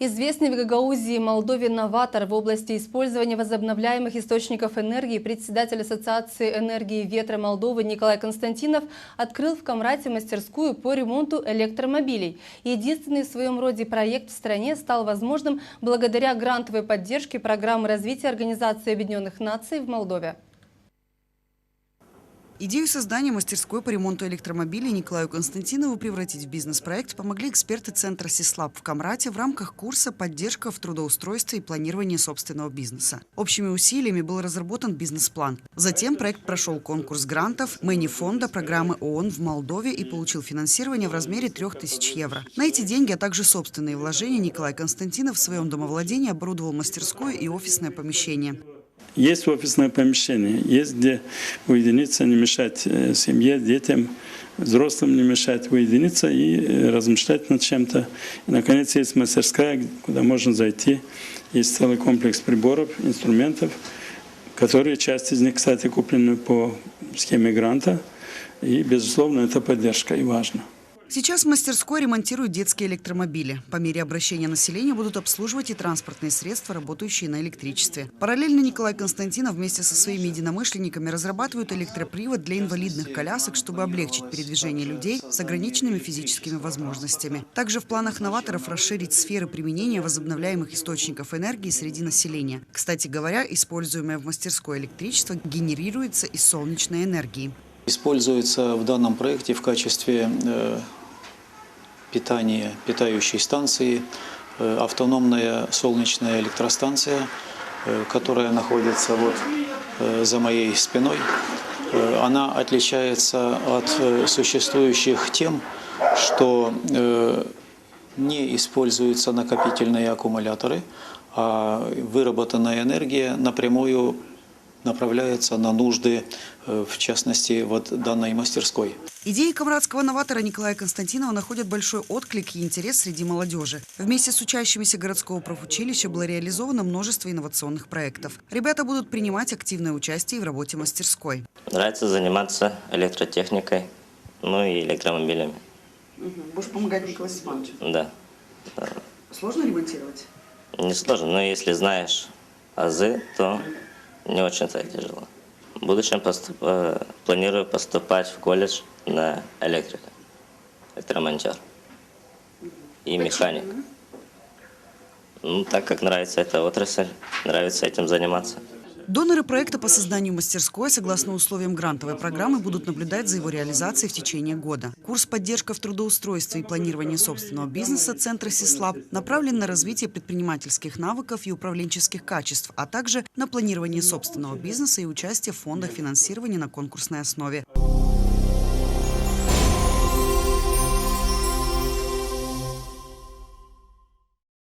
Известный в Гагаузии Молдове новатор в области использования возобновляемых источников энергии, председатель Ассоциации энергии ветра Молдовы Николай Константинов открыл в Камрате мастерскую по ремонту электромобилей. Единственный в своем роде проект в стране стал возможным благодаря грантовой поддержке программы развития Организации Объединенных Наций в Молдове. Идею создания мастерской по ремонту электромобилей Николаю Константинову превратить в бизнес-проект помогли эксперты центра СИСЛАБ в Камрате в рамках курса «Поддержка в трудоустройстве и планировании собственного бизнеса». Общими усилиями был разработан бизнес-план. Затем проект прошел конкурс грантов Мэни-фонда программы ООН в Молдове и получил финансирование в размере 3000 евро. На эти деньги, а также собственные вложения, Николай Константинов в своем домовладении оборудовал мастерскую и офисное помещение. Есть офисное помещение, есть где уединиться, не мешать семье, детям, взрослым не мешать, уединиться и размышлять над чем-то. И, наконец, есть мастерская, куда можно зайти. Есть целый комплекс приборов, инструментов, которые, часть из них, кстати, куплены по схеме гранта. И, безусловно, это поддержка и важно. Сейчас в мастерской ремонтируют детские электромобили. По мере обращения населения будут обслуживать и транспортные средства, работающие на электричестве. Параллельно Николай Константинов вместе со своими единомышленниками разрабатывают электропривод для инвалидных колясок, чтобы облегчить передвижение людей с ограниченными физическими возможностями. Также в планах новаторов расширить сферы применения возобновляемых источников энергии среди населения. Кстати говоря, используемое в мастерской электричество генерируется из солнечной энергии. Используется в данном проекте в качестве питающей станции автономная солнечная электростанция, которая находится вот за моей спиной. Она отличается от существующих тем, что не используются накопительные аккумуляторы, а выработанная энергия напрямую направляется на нужды, в частности, вот данной мастерской. Идеи камрадского новатора Николая Константинова находят большой отклик и интерес среди молодежи. Вместе с учащимися городского профучилища было реализовано множество инновационных проектов. Ребята будут принимать активное участие в работе мастерской. Нравится заниматься электротехникой, ну и электромобилями. Будешь помогать Николаю Степановичу? Да. Сложно ремонтировать? Не сложно, но если знаешь азы, то не очень так тяжело. В будущем планирую поступать в колледж на электрика, электромонтер и механик. Ну, так как нравится эта отрасль, нравится этим заниматься. Доноры проекта по созданию мастерской, согласно условиям грантовой программы, будут наблюдать за его реализацией в течение года. Курс «Поддержка в трудоустройстве и планировании собственного бизнеса» Центра СИСЛАБ направлен на развитие предпринимательских навыков и управленческих качеств, а также на планирование собственного бизнеса и участие в фондах финансирования на конкурсной основе.